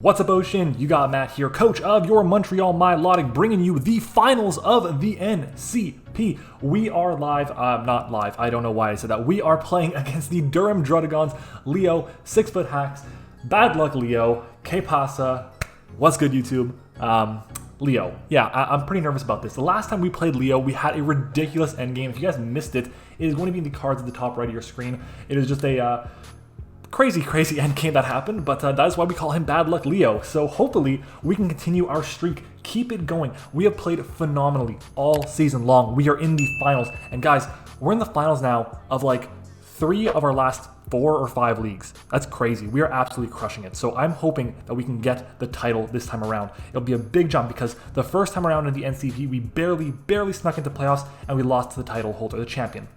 What's up, Ocean? You got Matt here, coach of your Montreal Milotic, bringing you the finals of the NCP. We are live, not live, I don't know why I said that. We are playing against the Durham Druddigons, Leo, 6 foot hacks, bad luck Leo, que pasa, what's good YouTube? Leo, yeah, I'm pretty nervous about this. The last time we played Leo, we had a ridiculous endgame. If you guys missed it, it is going to be in the cards at the top right of your screen. It is just a, crazy endgame that happened, but that is why we call him Bad Luck Leo. So hopefully we can continue our streak, keep it going. We have played phenomenally all season long. We are in the finals, and guys, we're in the finals now of like 3 of our last 4 or 5 leagues. That's crazy. We are absolutely crushing it. So I'm hoping that we can get the title this time around. It'll be a big jump because the first time around in the NCP, we barely snuck into playoffs and we lost to the title holder, the champion.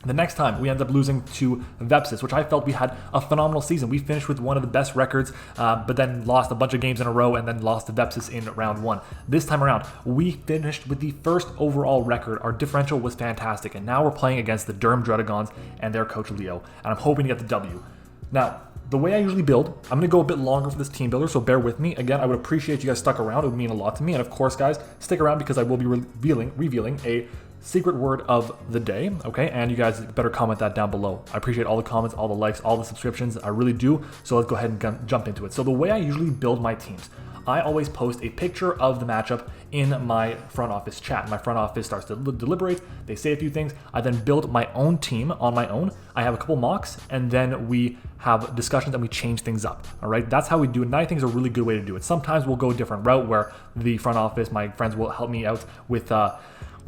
The next time, we ended up losing to Vepsis, which I felt we had a phenomenal season. We finished with one of the best records, but then lost a bunch of games in a row and then lost to Vepsis in round 1. This time around, we finished with the first overall record. Our differential was fantastic, and now we're playing against the Durham Druddigons and their coach Leo, and I'm hoping to get the W. Now, the way I usually build, I'm going to go a bit longer for this team builder, so bear with me. Again, I would appreciate you guys stuck around. It would mean a lot to me. And of course, guys, stick around because I will be revealing a secret word of the day, okay? And you guys better comment that down below. I appreciate all the comments, all the likes, all the subscriptions. I really do. So let's go ahead and jump into it. So the way I usually build my teams, I always post a picture of the matchup in my front office chat. My front office starts to deliberate. They say a few things. I then build my own team on my own. I have a couple mocks, and then we have discussions and we change things up. All right, that's how we do it. And I think is a really good way to do it. Sometimes we'll go a different route where the front office, my friends will help me out with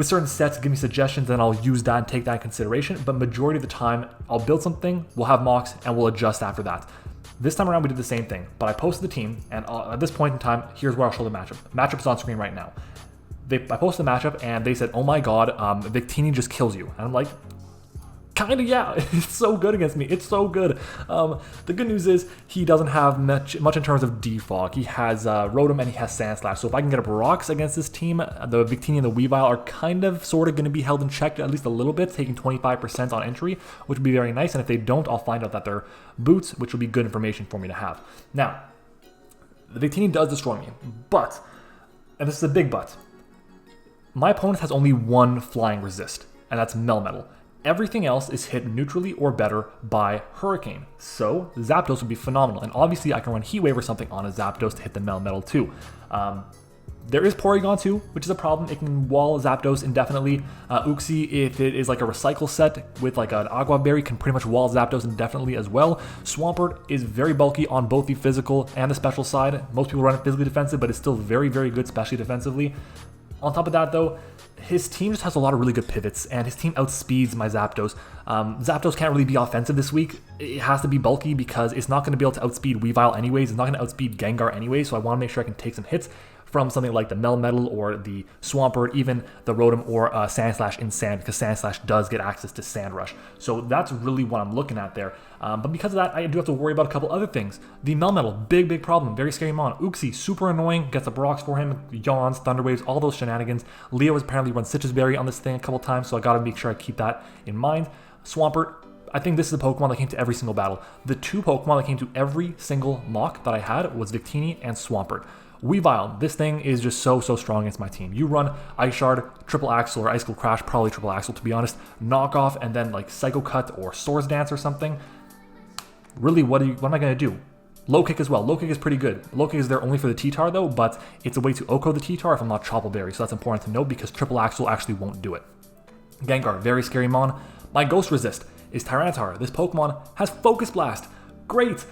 certain sets, give me suggestions, and I'll use that and take that in consideration. But majority of the time, I'll build something, we'll have mocks, and we'll adjust after that. This time around, we did the same thing, but I posted the team, and at this point in time, here's where I'll show the matchup. Matchup is on screen right now. I posted the matchup, and they said, oh my god, Victini just kills you. And I'm like, kinda, yeah, it's so good against me. It's so good. The good news is he doesn't have much in terms of defog. He has Rotom and he has Sand Slash. So if I can get up rocks against this team, the Victini and the Weavile are kind of sort of going to be held in check at least a little bit, taking 25% on entry, which would be very nice. And if they don't, I'll find out that they're boots, which will be good information for me to have. Now, the Victini does destroy me, but, and this is a big but, my opponent has only one flying resist, and that's Melmetal. Everything else is hit neutrally or better by Hurricane. So Zapdos would be phenomenal. And obviously I can run Heat Wave or something on a Zapdos to hit the Melmetal too. There is Porygon too, which is a problem. It can wall Zapdos indefinitely. Uxie, if it is like a recycle set with like an Agua Berry, can pretty much wall Zapdos indefinitely as well. Swampert is very bulky on both the physical and the special side. Most people run it physically defensive, but it's still very good, especially defensively. On top of that though, his team just has a lot of really good pivots, and his team outspeeds my Zapdos. Zapdos can't really be offensive this week. It has to be bulky because it's not going to be able to outspeed Weavile anyways. It's not going to outspeed Gengar anyway, so I want to make sure I can take some hits from something like the Melmetal or the Swampert, even the Rotom or Sand Slash in Sand, because Sand Slash does get access to Sand Rush. So that's really what I'm looking at there. But because of that, I do have to worry about a couple other things. The Melmetal, big problem, very scary mon. Uxie, super annoying, gets the rocks for him, yawns, thunder waves, all those shenanigans. Leo has apparently run Citrus Berry on this thing a couple times, so I gotta make sure I keep that in mind. Swampert, I think this is a Pokemon that came to every single battle. The 2 Pokemon that came to every single mock that I had was Victini and Swampert. Weavile, this thing is just so strong against my team. You run Ice Shard, Triple Axle, or Ice School Crash, probably Triple Axle to be honest, Knockoff, and then like Psycho Cut or Swords Dance or something. Really, what am I going to do? Low Kick as well. Low Kick is pretty good. Low Kick is there only for the T-Tar though, but it's a way to Oko the T-Tar if I'm not Chople Berry, so that's important to note because Triple Axle actually won't do it. Gengar, very scary mon. My Ghost Resist is Tyranitar. This Pokemon has Focus Blast. Great!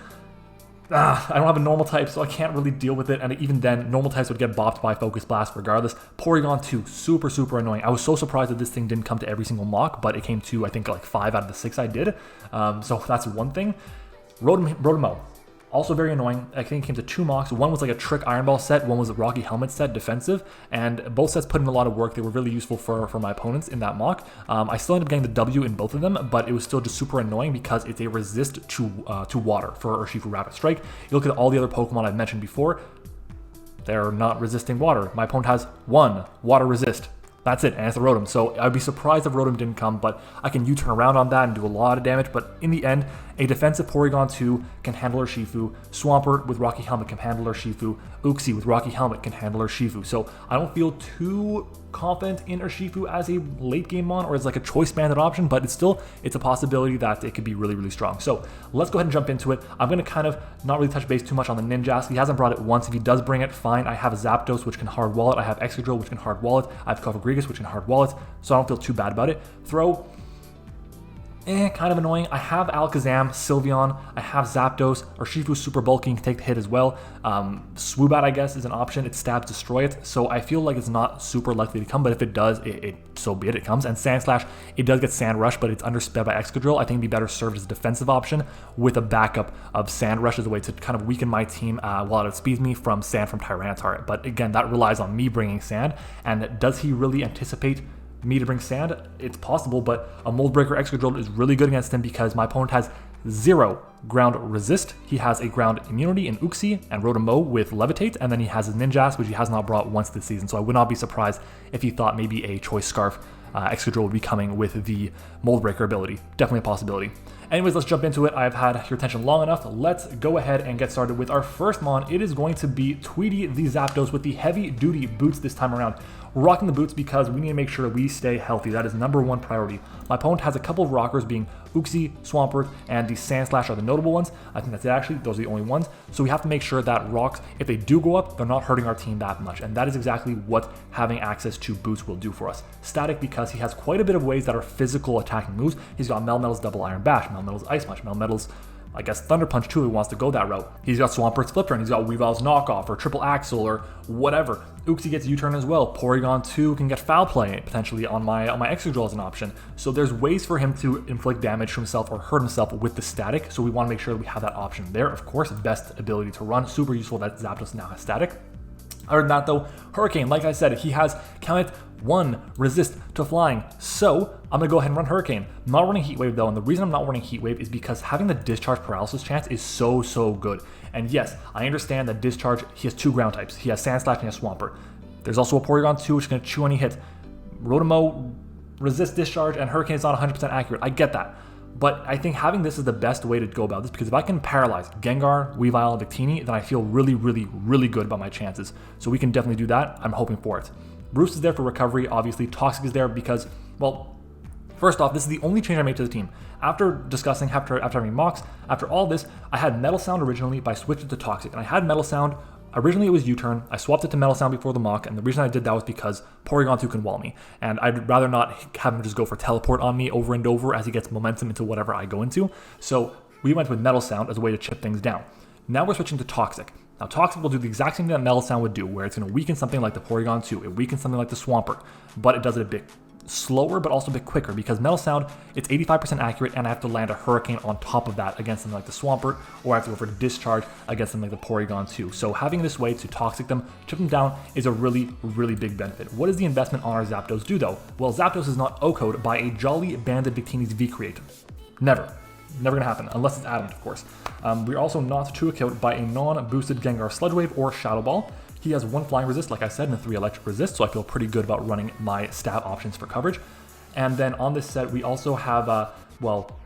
I don't have a normal type, so I can't really deal with it, and even then, normal types would get bopped by Focus Blast regardless. Porygon 2, super annoying. I was so surprised that this thing didn't come to every single mock, but it came to, I think, like 5 out of the 6 I did. So that's one thing. Rotom, also very annoying. I think it came to 2 mocks. One was like a Trick Iron Ball set, one was a Rocky Helmet set, defensive, and both sets put in a lot of work. They were really useful for my opponents in that mock. I still ended up getting the W in both of them, but it was still just super annoying because it's a resist to water for Urshifu Rapid Strike. You look at all the other Pokemon I've mentioned before, they're not resisting water. My opponent has 1 water resist. That's it, and it's the Rotom. So I'd be surprised if Rotom didn't come, but I can U-turn around on that and do a lot of damage. But in the end, a defensive Porygon 2 can handle Urshifu. Swampert with Rocky Helmet can handle Urshifu. Uxie with Rocky Helmet can handle Urshifu. So I don't feel too confident in Urshifu as a late game mon or as like a choice banded option, but it's a possibility that it could be really, really strong. So let's go ahead and jump into it. I'm going to kind of not really touch base too much on the Ninjask. He hasn't brought it once. If he does bring it, fine. I have Zapdos, which can hard wallet. I have Excadrill, which can hard wallet. I have Cofagrigus, which can hard wallet. So I don't feel too bad about it. Throw, kind of annoying. I have Alakazam, Sylveon, I have Zapdos, Urshifu's super bulky and can take the hit as well. Swoobat, I guess, is an option. It stabs, destroy it. So I feel like it's not super likely to come, but if it does, so be it, it comes. And Sandslash, it does get Sand Rush, but it's undersped by Excadrill. I think it'd be better served as a defensive option with a backup of Sand Rush as a way to kind of weaken my team while it outspeeds me from Sand from Tyranitar. But again, that relies on me bringing Sand. And does he really anticipate me to bring Sand? It's possible, but a Mold Breaker Excadrill is really good against him because my opponent has 0 ground resist. He has a ground immunity in Uxie and Rotom with Levitate, and then he has his Ninjask, which he has not brought once this season. So I would not be surprised if he thought maybe a Choice Scarf Excadrill would be coming with the Mold Breaker ability. Definitely a possibility. Anyways, let's jump into it. I've had your attention long enough. Let's go ahead and get started with our first mon. It is going to be Tweety the Zapdos with the heavy duty boots this time around. We're rocking the boots because we need to make sure that we stay healthy. That is #1 priority. My opponent has a couple of rockers being Uxie, Swampert, and the Sandslash are the notable ones. I think that's it actually. Those are the only ones. So we have to make sure that rocks, if they do go up, they're not hurting our team that much. And that is exactly what having access to boots will do for us. Static because he has quite a bit of ways that are physical attacking moves. He's got Melmetal's Double Iron Bash, Melmetal's Ice Punch, Melmetal's, I guess, Thunder Punch too if he wants to go that route. He's got Swampert's Flip Turn, he's got Weavile's Knockoff or Triple Axle or whatever. Uxie gets U-turn as well. Porygon 2 can get Foul Play potentially on my Excadrill as an option. So there's ways for him to inflict damage to himself or hurt himself with the static. So we want to make sure that we have that option there. Of course, best ability to run. Super useful that Zapdos now has static. Other than that though, Hurricane, like I said, he has count it 1 resist to flying. So I'm gonna go ahead and run Hurricane. I'm not running Heat Wave though, and the reason I'm not running Heat Wave is because having the discharge paralysis chance is so good. And yes, I understand that discharge, he has 2 ground types. He has Sandslash and he has Swampert. There's also a Porygon 2 which is gonna chew any hit. Rotom resist discharge and Hurricane is not 100% accurate. I get that. But I think having this is the best way to go about this because if I can paralyze Gengar, Weavile, and Victini, then I feel really good about my chances. So we can definitely do that. I'm hoping for it. Bruce is there for recovery, obviously. Toxic is there because, well, first off, this is the only change I made to the team. After discussing, after having mocks, after all this, I had Metal Sound originally, but I switched it to Toxic. And I had Metal Sound. Originally it was U-turn, I swapped it to Metal Sound before the mock, and the reason I did that was because Porygon 2 can wall me, and I'd rather not have him just go for Teleport on me over and over as he gets momentum into whatever I go into. So we went with Metal Sound as a way to chip things down. Now we're switching to Toxic. Now Toxic will do the exact same thing that Metal Sound would do, where it's going to weaken something like the Porygon 2, it weakens something like the Swampert, but it does it a bit slower but also a bit quicker because Metal Sound, it's 85% accurate and I have to land a Hurricane on top of that against something like the Swampert, or I have to go for Discharge against something like the Porygon 2. So having this way to Toxic them, chip them down is a really big benefit. What does the investment on our Zapdos do though? Well, Zapdos is not O-code by a Jolly Banded Victini's V-Create. Never gonna happen, unless it's adamant, of course. We're also not 2-code by a non-boosted Gengar Sludge Wave or Shadow Ball. He has 1 flying resist, like I said, and 3 electric resist, so I feel pretty good about running my stab options for coverage. And then on this set, we also have, well,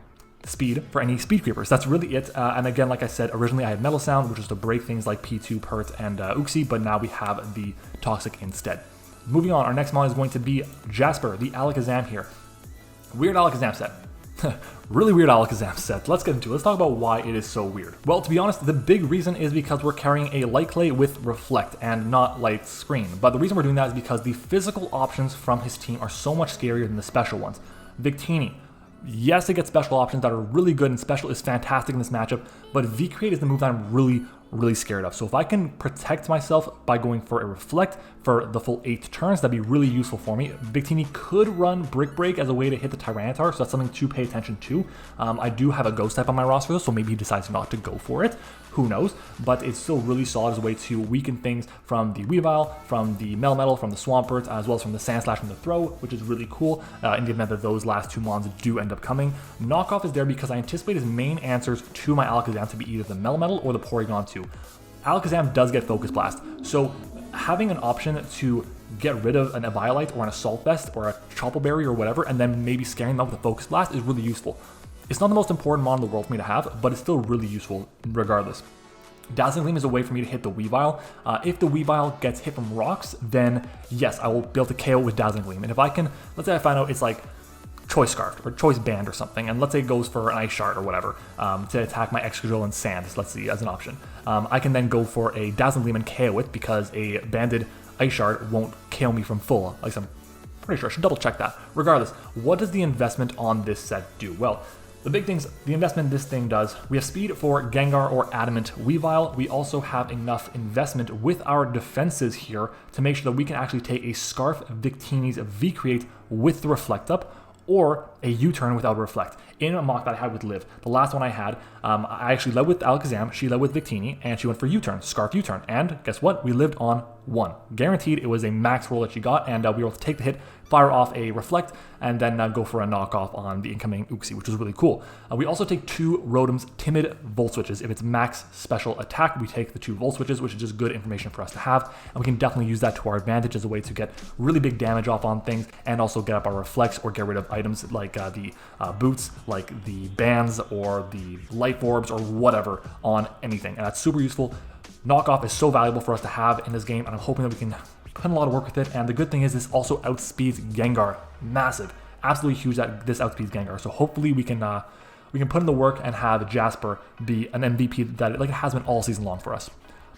speed for any speed creepers. That's really it. And again, like I said, originally I had Metal Sound, which was to break things like P2, Pert, and Uxie, but now we have the Toxic instead. Moving on, our next mon is going to be Jasper, the Alakazam here. Weird Alakazam set. Really weird Alakazam set. Let's get into it. Let's talk about why it is so weird. Well, to be honest, the big reason is because we're carrying a Light Clay with Reflect and not Light Screen. But the reason we're doing that is because the physical options from his team are so much scarier than the special ones. Victini. Yes, it gets special options that are really good and special is fantastic in this matchup, but V-Create is the move that I'm really scared of. So if I can protect myself by going for a Reflect for the full 8 turns, that'd be really useful for me. Victini could run Brick Break as a way to hit the Tyranitar, so that's something to pay attention to. I do have a Ghost type on my roster, so maybe he decides not to go for it. Who knows? But it's still really solid as a way to weaken things from the Weavile, from the Melmetal, from the Swampert, as well as from the Sandslash from the Throw, which is really cool in the event that those last 2 mons do end up coming. Knockoff is there because I anticipate his main answers to my Alakazam to be either the Melmetal or the Porygon 2. Alakazam does get Focus Blast, so having an option to get rid of an Eviolite or an Assault Vest or a Choppleberry or whatever, and then maybe scaring them with a Focus Blast is really useful. It's not the most important mod in the world for me to have, but it's still really useful regardless. Dazzling Gleam is a way for me to hit the Weavile. If the Weavile gets hit from rocks, then yes, I will be able to KO with Dazzling Gleam. And if I can, let's say I find out it's like Choice Scarf or Choice Band or something, and let's say it goes for an Ice Shard or whatever to attack my Excadrill and Sand, let's see, as an option. I can then go for a Dazzling Gleam and KO it because a banded Ice Shard won't KO me from full. Like I'm pretty sure, I should double check that. Regardless, what does the investment on this set do? Well, the big things, the investment this thing does, we have speed for Gengar or Adamant Weavile. We also have enough investment with our defenses here to make sure that we can actually take a Scarf Victini's V-Create with the Reflect Up, or a U-turn without Reflect. In a mock that I had with Liv, the last one I had, I actually led with Alakazam, she led with Victini, and she went for U-turn, Scarf U-turn, and guess what? We lived on 1. Guaranteed, it was a max roll that she got, and we were able to take the hit, fire off a Reflect, and then go for a knockoff on the incoming Uxie, which was really cool. We also take 2 Rotom's Timid Volt Switches. If it's max special attack, we take the 2 Volt Switches, which is just good information for us to have, and we can definitely use that to our advantage as a way to get really big damage off on things, and also get up our Reflects or get rid of items like the boots, like the bands or the life orbs or whatever on anything, and that's super useful. Knockoff is so valuable for us to have in this game, and I'm hoping that we can put in a lot of work with it. And the good thing is this also outspeeds Gengar. Massive, absolutely huge that this outspeeds Gengar. So hopefully we can put in the work and have Jasper be an MVP that like it has been all season long for us.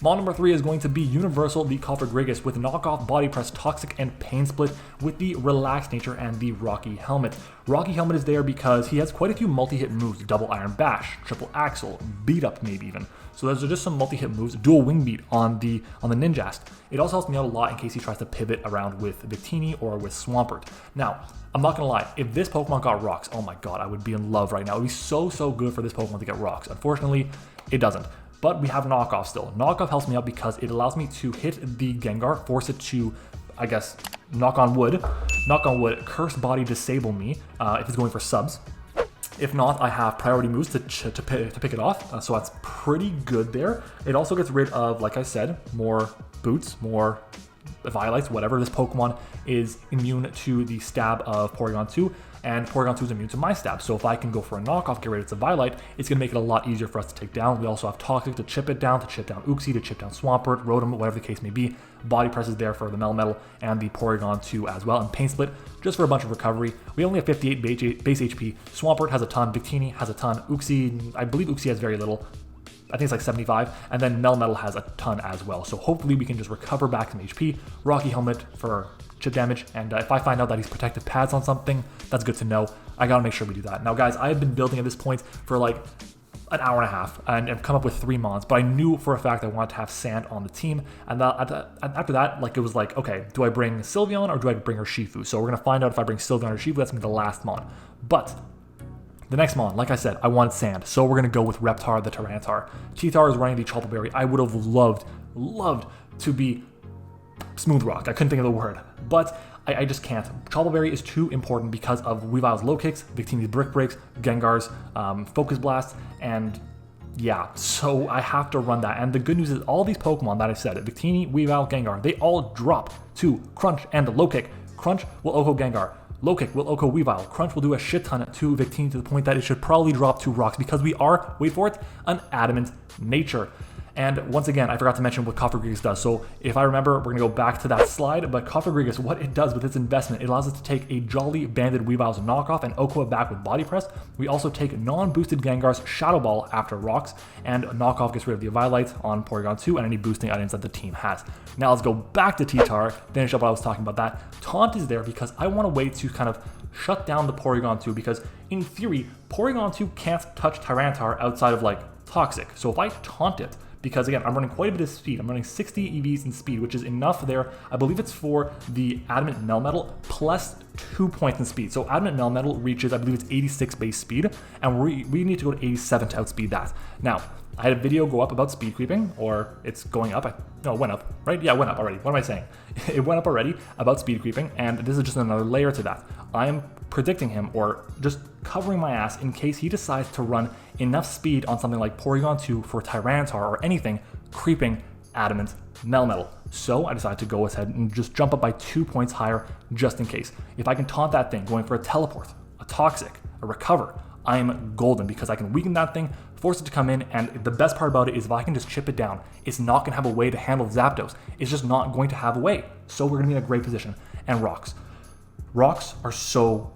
Mod number 3 is going to be Universal the Cofagrigus with knockoff, Body Press, Toxic, and Pain Split with the Relaxed Nature and the Rocky Helmet. Rocky Helmet is there because he has quite a few multi-hit moves, Double Iron Bash, Triple Axle, Beat Up maybe even. So those are just some multi-hit moves, Dual Wing Beat on the Ninjast. It also helps me out a lot in case he tries to pivot around with Victini or with Swampert. Now, I'm not gonna lie, if this Pokemon got rocks, oh my god, I would be in love right now. It would be so good for this Pokemon to get rocks. Unfortunately, it doesn't. But we have Knockoff still. Knockoff helps me out because it allows me to hit the Gengar, force it to, I guess, knock on wood, Curse Body disable me if it's going for subs. If not, I have priority moves to pick it off, so that's pretty good there. It also gets rid of, like I said, more boots, more Violites, whatever. This Pokemon is immune to the stab of Porygon 2, and Porygon 2 is immune to my stab. So if I can go for a knockoff, get rid of its Violite, it's going to make it a lot easier for us to take down. We also have Toxic to chip it down, Uxie, to chip down Swampert, Rotom, whatever the case may be. Body Press is there for the Melmetal and the Porygon 2 as well, and Pain Split just for a bunch of recovery. We only have 58 base HP. Swampert has a ton, Victini has a ton, Uxie, I believe Uxie has very little. I think it's like 75, and then Melmetal has a ton as well. So hopefully we can just recover back some HP. Rocky Helmet for chip damage, and if I find out that he's protective pads on something, that's good to know. I gotta make sure we do that. Now guys, I have been building at this point for like an hour and a half, and I've come up with 3 mons, but I knew for a fact I wanted to have Sand on the team, and after that, like it was like, okay, do I bring Sylveon or do I bring Urshifu? So we're gonna find out if I bring Sylveon or Urshifu. That's gonna be the last mon. But the next mon, like I said, I wanted Sand, so we're gonna go with Reptar the Tyranitar. T-Tar is running the Choppleberry. I would have loved to be Smooth Rock. I couldn't think of the word, but I just can't. Choppleberry is too important because of Weavile's low kicks, Victini's Brick Breaks, Gengar's Focus Blast, and yeah, so I have to run that. And the good news is all these Pokemon that I said, Victini, Weavile, Gengar, they all drop to Crunch and Low Kick. Crunch will OHKO Gengar. Low Kick will OHKO Weavile. Crunch will do a shit ton to Victini to the point that it should probably drop 2 rocks because we are, wait for it, an Adamant Nature. And once again, I forgot to mention what Cofagrigus does. So if I remember, we're going to go back to that slide. But Cofagrigus, what it does with its investment, it allows us to take a Jolly Banded Weavile's knockoff and OHKO it back with Body Press. We also take non-boosted Gengar's Shadow Ball after rocks, and knockoff gets rid of the Violite on Porygon 2 and any boosting items that the team has. Now let's go back to T-Tar, finish up what I was talking about that. Taunt is there because I want a way to kind of shut down the Porygon 2, because in theory, Porygon 2 can't touch Tyranitar outside of like Toxic. So if I taunt it, because again, I'm running quite a bit of speed. I'm running 60 EVs in speed, which is enough there. I believe it's for the Adamant Melmetal plus 2 points in speed. So Adamant Melmetal reaches, I believe it's 86 base speed, and we need to go to 87 to outspeed that. Now, I had a video go up about speed creeping, or it's going up. No, it went up, right? Yeah, it went up already. What am I saying? It went up already about speed creeping, and this is just another layer to that. I am predicting him, or just covering my ass in case he decides to run enough speed on something like Porygon 2 for Tyranitar or anything, creeping adamant, Melmetal. So I decided to go ahead and just jump up by 2 points higher just in case. If I can taunt that thing, going for a teleport, a toxic, a recover, I am golden because I can weaken that thing, force it to come in, and the best part about it is if I can just chip it down, it's not going to have a way to handle Zapdos. It's just not going to have a way. So we're going to be in a great position. And rocks. Rocks are so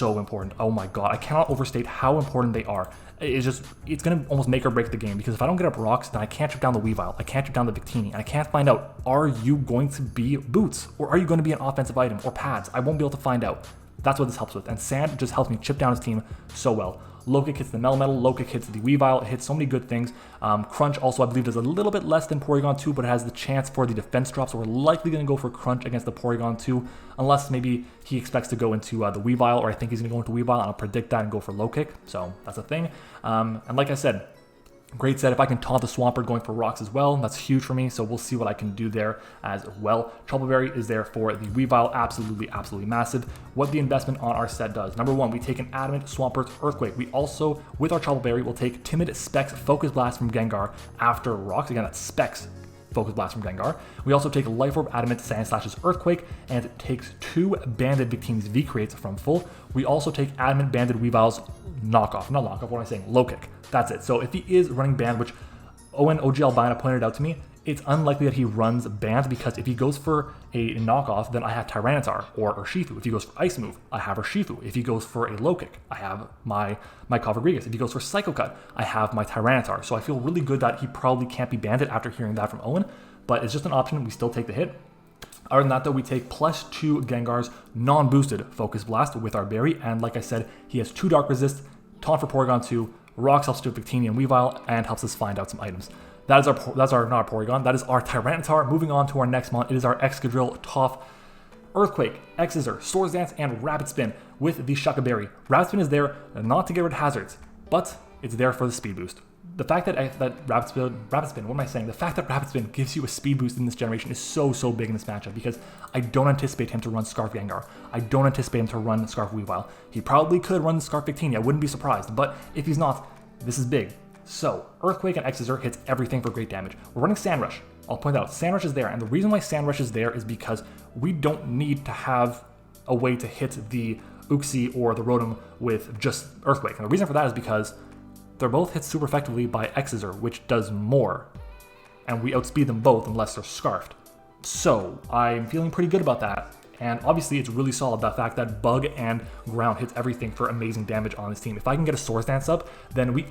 important. Oh my god, I cannot overstate how important they are. It's going to almost make or break the game, because if I don't get up rocks, then I can't chip down the Weavile, I can't chip down the Victini, and I can't find out, are you going to be boots, or are you going to be an offensive item, or pads? I won't be able to find out. That's what this helps with, and Sand just helps me chip down his team so well. Low kick hits the Melmetal, low kick hits the Weavile, it hits so many good things. Crunch also, I believe, does a little bit less than Porygon 2, but it has the chance for the defense drop, so we're likely going to go for Crunch against the Porygon 2, unless maybe he expects to go into the Weavile, or I think he's going to go into Weavile, and I'll predict that and go for low kick, so that's a thing. And like I said, great set. If I can taunt the Swampert going for rocks as well, that's huge for me, so we'll see what I can do there as well. Trouble Berry is there for the Weavile, absolutely massive. What the investment on our set does. Number one, we take an Adamant, Swampert, Earthquake. We also, with our Trouble Berry, will take Timid, Specs, Focus Blast from Gengar after rocks. Again, that's Specs, Focus Blast from Gengar. We also take Life Orb, Adamant, Sandslash's Earthquake, and it takes 2 Banded Victini's V-Creates from full. We also take Adamant, Banded Weavile's knockoff, not knockoff, what am I saying? Low kick. That's it. So if he is running band, which Owen OG Albina pointed out to me, it's unlikely that he runs band, because if he goes for a knockoff, then I have Tyranitar or Urshifu. If he goes for Ice Move, I have Urshifu. If he goes for a low kick, I have my Cofagrigus. If he goes for Psycho Cut, I have my Tyranitar. So I feel really good that he probably can't be banded after hearing that from Owen, but it's just an option. We still take the hit. Other than that, though, we take +2 Gengar's non-boosted Focus Blast with our Berry, and like I said, he has 2 Dark Resist, Taunt for Porygon 2, Rocks helps to Victini and Weavile, and helps us find out some items. That's our not our Porygon, that is our Tyranitar. Moving on to our next mon, it is our Excadrill, Toph, Earthquake, X-Scissor, Swords Dance, and Rapid Spin with the Shuca Berry. Rapid Spin is there not to get rid of hazards, but it's there for the speed boost. The fact that Rapid Spin, what am I saying? The fact that Rapid Spin gives you a speed boost in this generation is so big in this matchup, because I don't anticipate him to run Scarf Gengar. I don't anticipate him to run Scarf Weavile. He probably could run Scarf Victini, I wouldn't be surprised, but if he's not, this is big. So, Earthquake and X-Scissor hits everything for great damage. We're running Sand Rush. I'll point out, Sand Rush is there, and the reason why Sand Rush is there is because we don't need to have a way to hit the Uxie or the Rotom with just Earthquake. And the reason for that is because they're both hit super effectively by X-Scissor, which does more, and we outspeed them both unless they're Scarfed. So, I'm feeling pretty good about that. And obviously, it's really solid, the fact that Bug and Ground hits everything for amazing damage on this team. If I can get a Swords Dance up, then we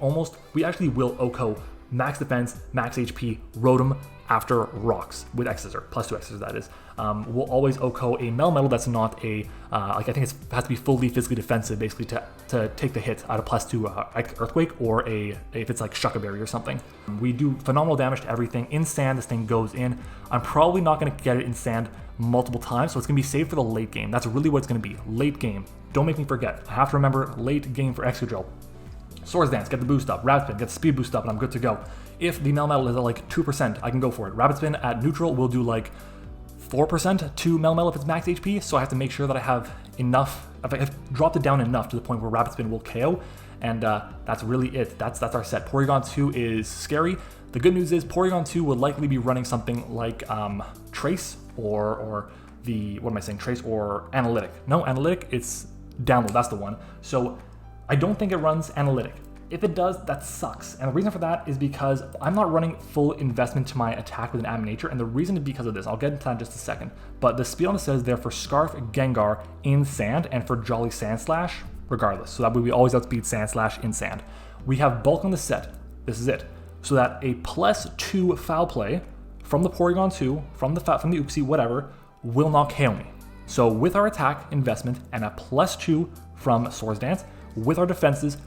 actually will OHKO max defense, max HP, Rotom after rocks with X-Scissor, +2 X-Scissor that is. We'll always OHKO a Melmetal that's not a, I think it has to be fully physically defensive, basically, to take the hit out of +2 Earthquake, or if it's like Shuca Berry or something. We do phenomenal damage to everything. In Sand, this thing goes in. I'm probably not going to get it in Sand multiple times, so it's going to be saved for the late game. That's really what it's going to be, late game. Don't make me forget. I have to remember late game for Excadrill. Swords Dance, get the boost up. Rapid Spin, get the speed boost up, and I'm good to go. If the Melmetal is at like 2%, I can go for it. Rapid Spin at neutral will do like 4% to Melmetal if it's max HP, so I have to make sure that I have enough, I've dropped it down enough to the point where Rapid Spin will KO, and that's really it. That's our set. Porygon 2 is scary. The good news is Porygon 2 will likely be running something like Trace or the, what am I saying, Trace or Analytic. No, Analytic, it's Download, that's the one. So I don't think it runs Analytic. If it does, that sucks. And the reason for that is because I'm not running full investment to my attack with an Adamant Nature, and the reason is because of this. I'll get into that in just a second. But the speed on the set is there for Scarf Gengar in Sand and for Jolly Sandslash regardless. So that way we always outspeed Sandslash in Sand. We have Bulk on the set. This is it. So that a +2 Foul Play from the Porygon 2, from the Uxie, whatever, will not KO me. So with our attack investment and a +2 from Swords Dance, with our defenses,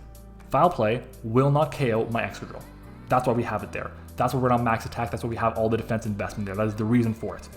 Foul Play will not KO my Excadrill. That's why we have it there. That's why we're on max attack. That's why we have all the defense investment there. That is the reason for it.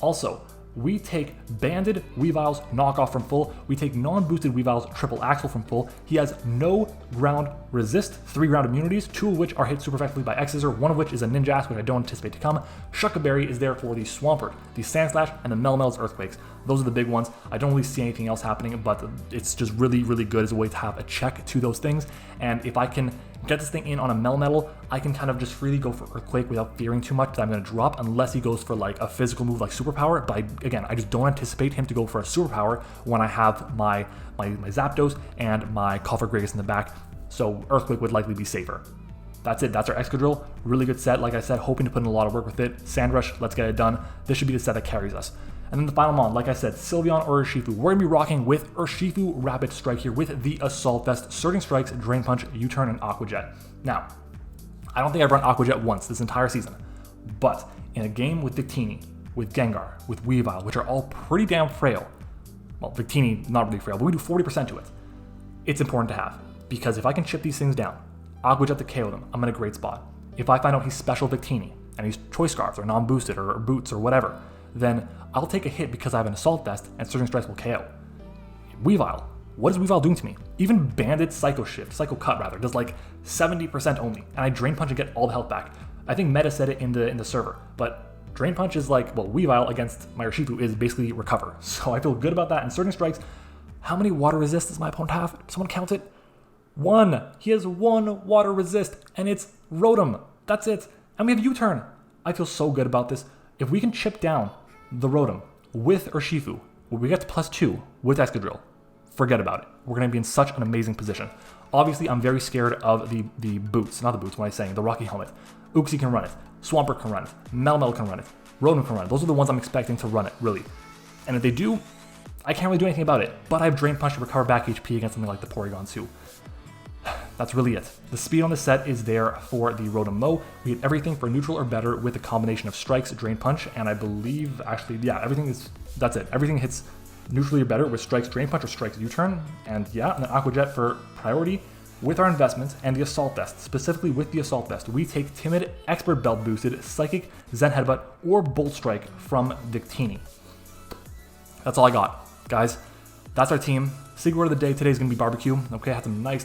Also, we take Banded Weavile's knockoff from full. We take non-boosted Weavile's triple axle from full. He has no ground resist, 3 ground immunities, 2 of which are hit super effectively by X-Scissor, 1 of which is a Ninja Ass, which I don't anticipate to come. Shuca Berry is there for the Swampert, the Sandslash, and the Melmetal's Earthquakes. Those are the big ones. I don't really see anything else happening, but it's just really good as a way to have a check to those things. And if I can get this thing in on a Melmetal, I can kind of just freely go for Earthquake without fearing too much that I'm going to drop, unless he goes for like a physical move like Superpower. But again, I just don't anticipate him to go for a Superpower when I have my Zapdos and my Cofagrigus in the back, so Earthquake would likely be safer. That's it. That's our Excadrill. Really good set. Like I said, hoping to put in a lot of work with it. Sandrush, let's get it done. This should be the set that carries us. And then the final mon, like I said, Sylveon or Urshifu. We're going to be rocking with Urshifu Rapid Strike here with the Assault Vest, Surging Strikes, Drain Punch, U-Turn, and Aqua Jet. Now, I don't think I've run Aqua Jet once this entire season, but in a game with Victini, with Gengar, with Weavile, which are all pretty damn frail, well, Victini, not really frail, but we do 40% to it, it's important to have, because if I can chip these things down, Aqua Jet to KO them, I'm in a great spot. If I find out he's Special Victini, and he's Choice Scarves, or non-boosted, or Boots, or whatever, then I'll take a hit because I have an Assault Vest, and Surging Strikes will KO. Weavile, what is Weavile doing to me? Even Bandit Psycho Cut rather, does like 70% only, and I Drain Punch and get all the health back. I think Meta said it in the server, but Drain Punch is like, well, Weavile against my Urshifu is basically Recover, so I feel good about that. And Surging Strikes, how many Water Resist does my opponent have? Someone count it? 1. He has 1 Water Resist, and it's Rotom. That's it. And we have U-Turn. I feel so good about this. If we can chip down the Rotom with Urshifu, when we get to +2 with Excadrill, forget about it. We're going to be in such an amazing position. Obviously, I'm very scared of the boots. Not the boots, what am I saying? The Rocky Helmet. Uxie can run it. Swampert can run it. Melmetal can run it. Rotom can run it. Those are the ones I'm expecting to run it, really. And if they do, I can't really do anything about it. But I have Drain Punch to recover back HP against something like the Porygon 2. That's really it. The speed on the set is there for the Rotom Mow. We get everything for neutral or better with a combination of Strikes, Drain Punch, and I believe, actually, yeah, that's it. Everything hits neutrally or better with Strikes, Drain Punch, or Strikes, U-Turn. And yeah, and then Aqua Jet for priority with our investments and the Assault Vest. Specifically with the Assault Vest, we take Timid, Expert Belt Boosted, Psychic, Zen Headbutt, or Bolt Strike from Victini. That's all I got, guys. That's our team. Secret word of the day today is going to be barbecue. Okay, I had some nice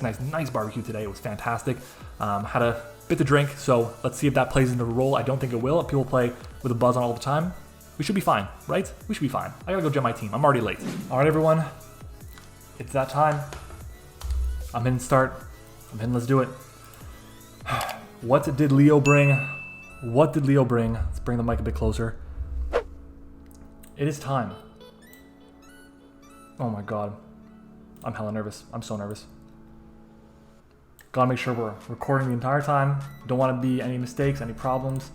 barbecue today. It was fantastic. Had a bit to drink, so let's see if that plays into a role. I don't think it will. If people play with a buzz on all the time, we should be fine, right? We should be fine. I gotta go gem my team. I'm already late. All right, everyone. It's that time. I'm in start. I'm in. Let's do it. What did Leo bring? What did Leo bring? Let's bring the mic a bit closer. It is time. Oh my god. I'm hella nervous. I'm so nervous. Gotta make sure we're recording the entire time. Don't want to be any mistakes, any problems.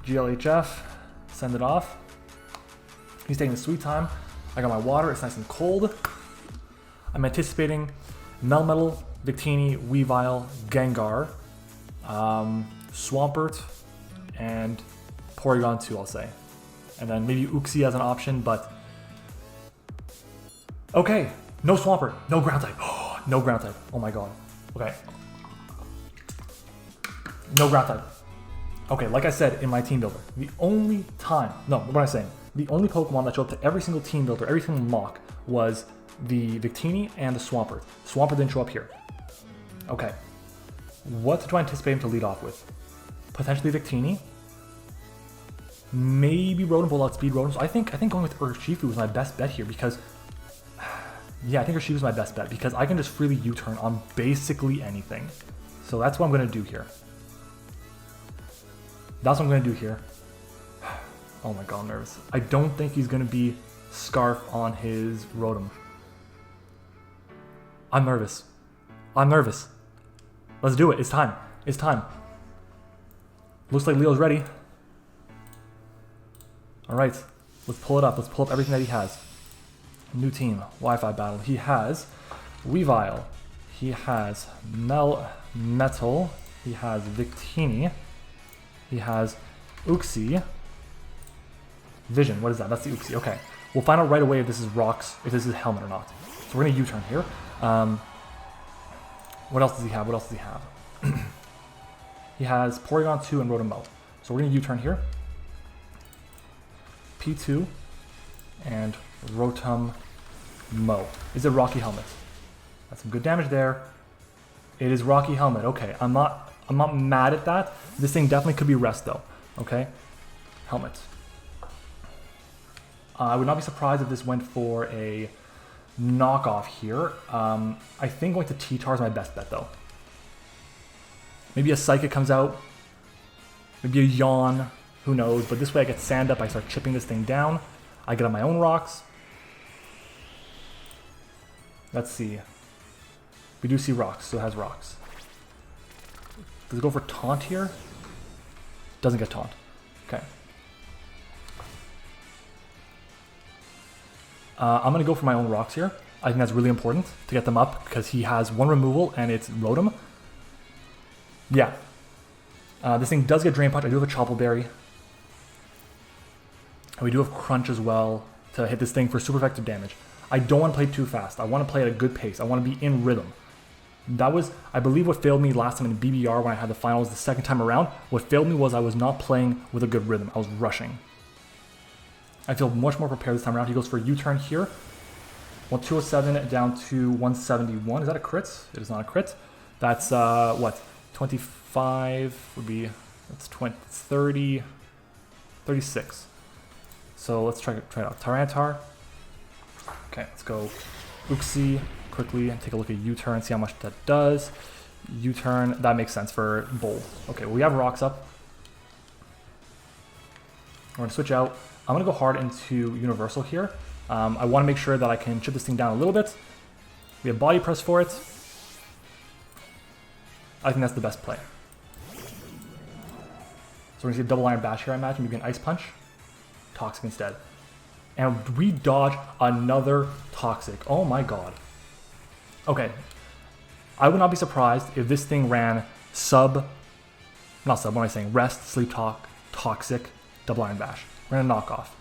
GLHF. Send it off. He's taking his sweet time. I got my water. It's nice and cold. I'm anticipating Melmetal, Victini, Weavile, Gengar, Swampert, and Porygon 2, I'll say. And then maybe Uxie as an option, but... Okay, no Swampert, no ground type. No ground type, oh my god. Okay. No ground type. Okay, like I said in my team builder, the only time, no, what am I saying? The only Pokemon that showed up to every single team builder, every single mock, was the Victini and the Swampert. Swampert didn't show up here. Okay. What do I anticipate him to lead off with? Potentially Victini. Maybe Rotom, Bull Outspeed Rotom. So I think going with Urshifu was my best bet here because... Yeah, I think Urshifu is my best bet because I can just freely U-turn on basically anything. So that's what I'm going to do here. That's what I'm going to do here. Oh my god, I'm nervous. I don't think he's going to be Scarf on his Rotom. I'm nervous. I'm nervous. Let's do it. It's time. It's time. Looks like Leo's ready. Alright. Let's pull it up. Let's pull up everything that he has. New team. Wi-Fi battle. He has Weavile. He has Melmetal. He has Victini. He has Uxie. Vision. What is that? That's the Uxie. Okay. We'll find out right away if this is Rocks, if this is Helmet or not. So we're going to U-turn here. What else does he have? What else does he have? He has Porygon 2 and Rotom Mow. So we're going to U-turn here. P2 and Rotom Mow. Is it Rocky Helmet? That's some good damage there. It is Rocky Helmet. Okay, I'm not mad at that. This thing definitely could be Rest though. Okay, Helmet. I would not be surprised if this went for a knockoff here. I think going to T-Tar is my best bet though. Maybe a Psychic comes out. Maybe a Yawn. Who knows? But this way I get sand up. I start chipping this thing down. I get on my own rocks. Let's see. We do see rocks, so it has rocks. Does it go for taunt here? Doesn't get taunt. Okay. I'm going to go for my own rocks here. I think that's really important to get them up because he has one removal and it's Rotom. Yeah. This thing does get Drain Punch. I do have a Chople Berry. And we do have Crunch as well to hit this thing for super effective damage. I don't want to play too fast. I want to play at a good pace. I want to be in rhythm. That was, I believe, what failed me last time in BBR when I had the finals the second time around. What failed me was I was not playing with a good rhythm. I was rushing. I feel much more prepared this time around. He goes for a U-turn here. 207 down to 171. Is that a crit? It is not a crit. That's, what? 25 would be, that's 20, 30, 36. So let's try it out. Tyranitar. Okay, let's go Uxie quickly and take a look at U-turn, see how much that does. U-turn, that makes sense for Bold. Okay, well, we have rocks up. We're gonna switch out. I'm gonna go hard into Universal here. I wanna make sure that I can chip this thing down a little bit. We have Body Press for it. I think that's the best play. So we're gonna see a double Iron Bash here, I imagine, maybe an Ice Punch. Toxic instead. And we dodge another Toxic. Oh my god. Okay. I would not be surprised if this thing ran what am I saying? Rest, Sleep Talk, Toxic, double Iron Bash. We're gonna knock off.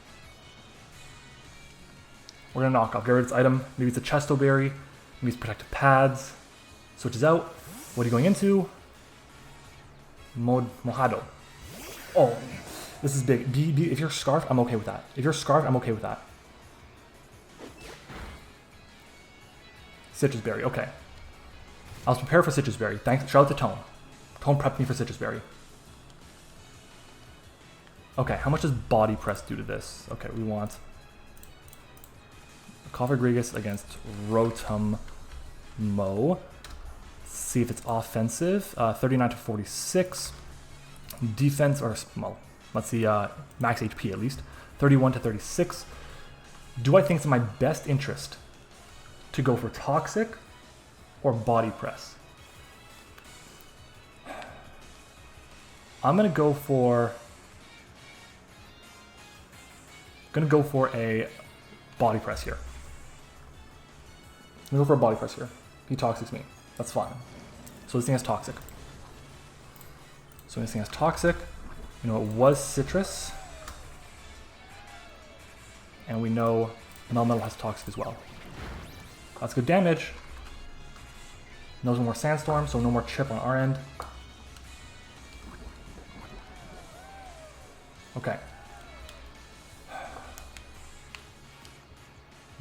We're gonna knock off. Get rid of its item. Maybe it's a Chesto Berry. Maybe it's Protective Pads. Switches out. What are you going into? Mojado. Oh. This is big. If you're Scarf, I'm okay with that. If you're Scarf, I'm okay with that. Citrus Berry, okay. I was prepared for Citrus Berry. Thanks. Shout out to Tone. Tone prepped me for Citrus Berry. Okay, how much does Body Press do to this? Okay, we want Cofagrigus against Rotom Mo. Let's see if it's offensive. 39 to 46. Defense, or, well, let's see, max HP at least. 31 to 36. Do I think it's in my best interest to go for Toxic or Body Press? I'm gonna go for a Body Press here. I'm gonna go for a Body Press here. He Toxics me. That's fine. So this thing has Toxic. So this thing has Toxic. You know, it was Citrus. And we know Melmetal has Toxic as well. That's good damage. No more Sandstorm, so no more chip on our end. Okay.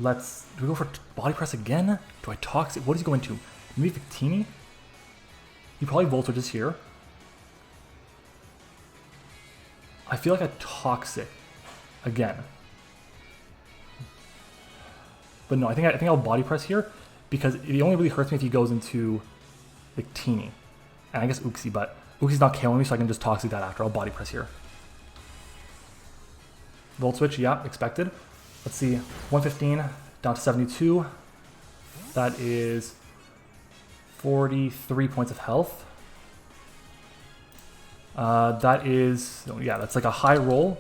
Do we go for Body Press again? Do I Toxic? What is he going to? Maybe Victini? He probably Volt Switches here. I feel like a Toxic again. But no, I think I'll Body Press here because it only really hurts me if he goes into Victini. And I guess Uxie, but Uxie's not killing me, so I can just Toxic that after. I'll Body Press here. Volt Switch, yeah, expected. Let's see, 115 down to 72. That is 43 points of health. That is, yeah, that's like a high roll.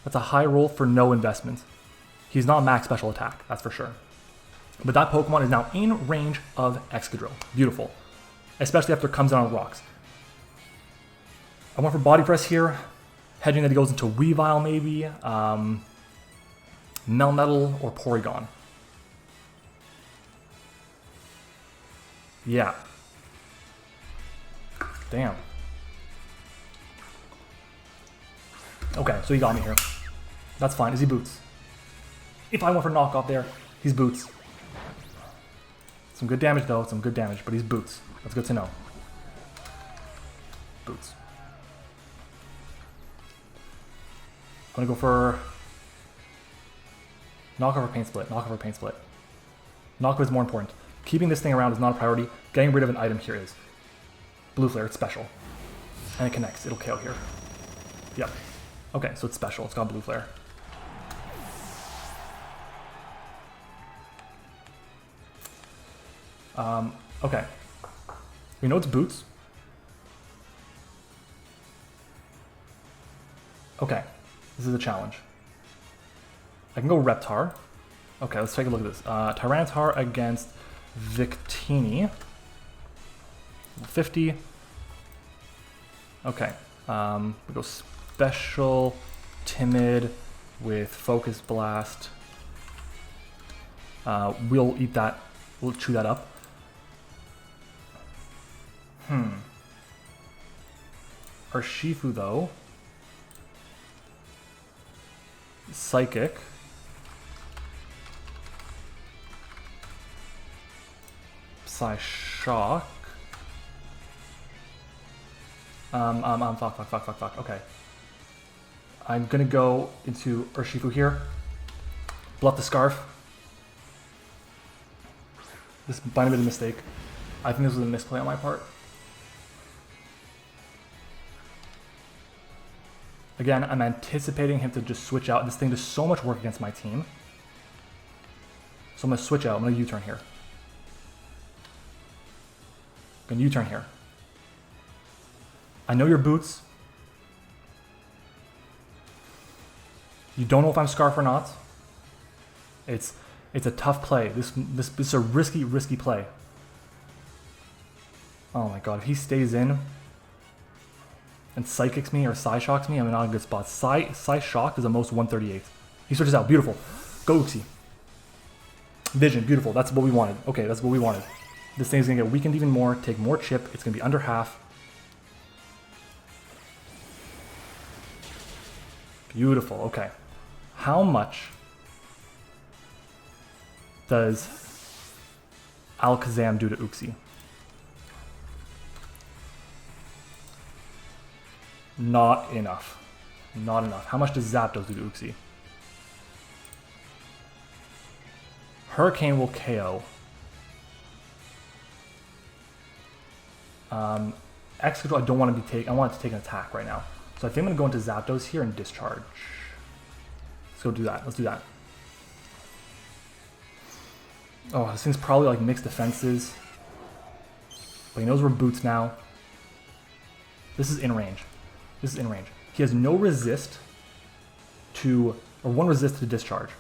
That's a high roll for no investment. He's not max special attack, that's for sure. But that Pokemon is now in range of Excadrill. Beautiful. Especially after it comes down on rocks. I went for Body Press here. Hedging that he goes into Weavile maybe. Melmetal or Porygon. Yeah. Damn. Okay, so he got me here. That's fine. Is he Boots? If I went for knockoff there, he's Boots. Some good damage though, some good damage, but he's Boots. That's good to know. Boots. I'm gonna go for knockoff or Pain Split. Knockoff or Pain Split. Knockoff is more important. Keeping this thing around is not a priority. Getting rid of an item here is. Blue Flare, it's special. And it connects, it'll KO here. Yep. Okay, so it's special, it's got Blue Flare. Okay. We know it's boots. Okay, this is a challenge. I can go Reptar. Okay, let's take a look at this. Tyranitar against Victini. 50. Okay, we go special, timid with Focus Blast. We'll eat that. We'll chew that up. Urshifu though. Psychic. Psyshock. Fuck. Okay. I'm gonna go into Urshifu here. Bluff the Scarf. This might have been a mistake. I think this was a misplay on my part. Again, I'm anticipating him to just switch out. This thing does so much work against my team. So I'm gonna switch out. I'm gonna U-turn here. I'm gonna U-turn here. I know your boots. You don't know if I'm Scarf or not. It's a tough play. This is a risky play. Oh my god, if he stays in and Psychics me or Psyshocks me, I'm not in a good spot. Psyshock is the most 138. He switches out. Beautiful. Go Uxie. Vision. Beautiful. That's what we wanted. Okay, that's what we wanted. This thing's going to get weakened even more, take more chip. It's going to be under half. Beautiful. Okay. How much does Alakazam do to Uxie? Not enough. Not enough. How much does Zapdos do to Uxie? Hurricane will KO. X control I don't want to be take. I want it to take an attack right now. So I think I'm gonna go into Zapdos here and discharge. Let's go do that. Let's do that. Oh, this thing's probably like mixed defenses. But he knows we're boots now. This is in range. This is in range. He has no resist to, or one resist to discharge.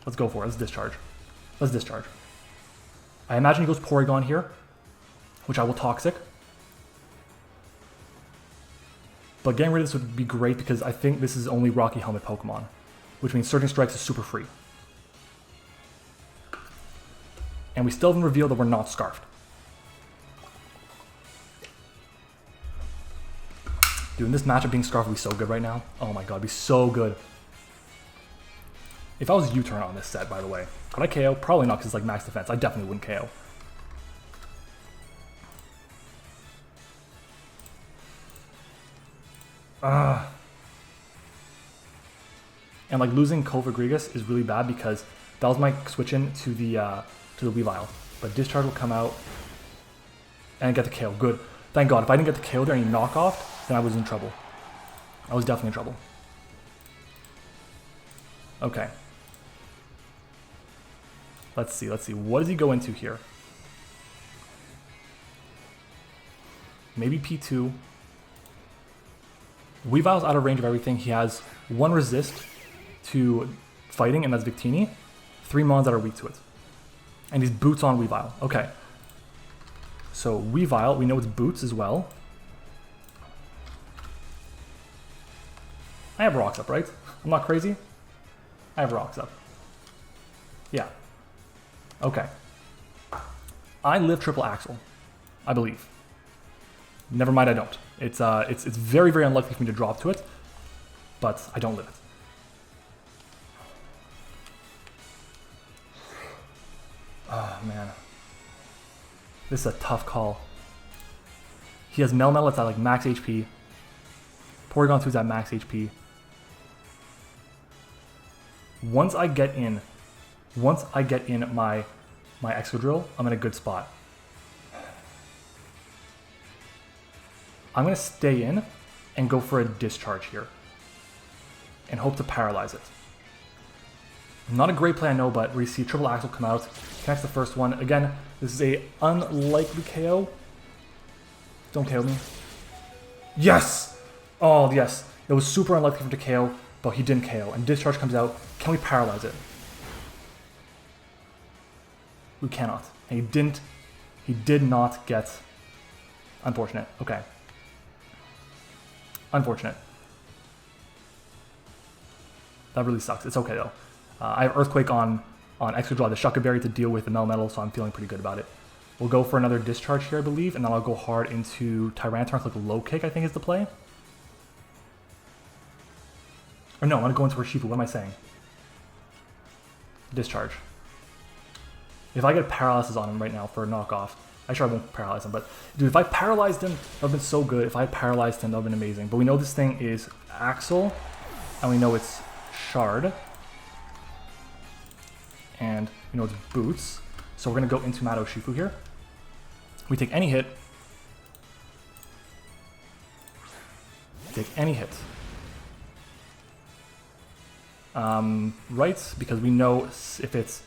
Let's go for it. Let's discharge. Let's discharge. I imagine he goes Porygon here, which I will Toxic. But getting rid of this would be great because I think this is only Rocky Helmet Pokemon, which means Surging Strikes is super free. And we still haven't revealed that we're not Scarfed. Dude, in this matchup, being Scarfed would be so good right now. Oh my god, it'd be so good. If I was U-turn on this set, by the way, could I KO? Probably not because it's like max defense. I definitely wouldn't KO. And like losing Covagrigus is really bad because that was my switch in to the Weavile. But Discharge will come out and get the KO. Good. Thank God. If I didn't get the KO there and he knock off, then I was in trouble. I was definitely in trouble. Okay. Let's see. What does he go into here? Maybe P2. Weavile's out of range of everything. He has one resist to fighting, and that's Victini. 3 mons that are weak to it. And he's boots on Weavile. Okay. So Weavile, we know it's boots as well. I have rocks up, right? I'm not crazy. I have rocks up. Yeah. Okay. I live triple axle, I believe. Never mind, I don't. It's very, very unlikely for me to drop to it, but I don't live it. Oh, man. This is a tough call. He has Melmetal that's at like max HP. Porygon 2's at max HP. Once I get in my my Excadrill, I'm in a good spot. I'm going to stay in and go for a discharge here and hope to paralyze it. Not a great play, I know, but we see triple axle come out, connects the first one. Again, this is a unlikely KO. Don't KO me. Yes! Oh, yes. It was super unlikely for him to KO, but he didn't KO. And discharge comes out. Can we paralyze it? We cannot. And he did not get... Unfortunate. Okay. Unfortunate. That really sucks. It's okay, though. I have Earthquake on Excadrill. I have the Shucker Berry to deal with the Melmetal, so I'm feeling pretty good about it. We'll go for another discharge here, I believe, and then I'll go hard into Tyranitar, like a low kick, I think is the play. Or no, I'm going to go into Urshifu. What am I saying? Discharge. If I get paralysis on him right now for a knockoff, I'm sure I won't paralyze him, but dude, if I paralyzed him, that would have been so good. If I had paralyzed him, that would have been amazing. But we know this thing is Axle, and we know it's Shard. And we know it's Boots. So we're going to go into MattOshea here. We take any hit. Take any hit. Right, because we know if it's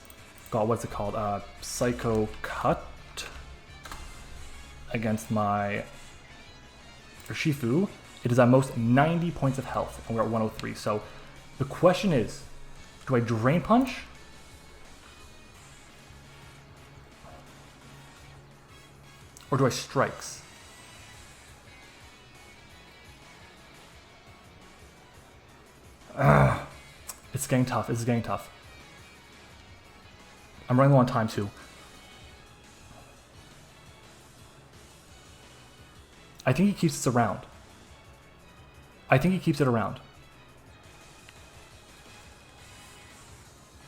got, what's it called, Psycho Cut against my Urshifu, it is at most 90 points of health, and we're at 103. So the question is, do I Drain Punch? Or do I Strikes? It's getting tough. It's getting tough. I'm running low on time too. I think he keeps this around. I think he keeps it around.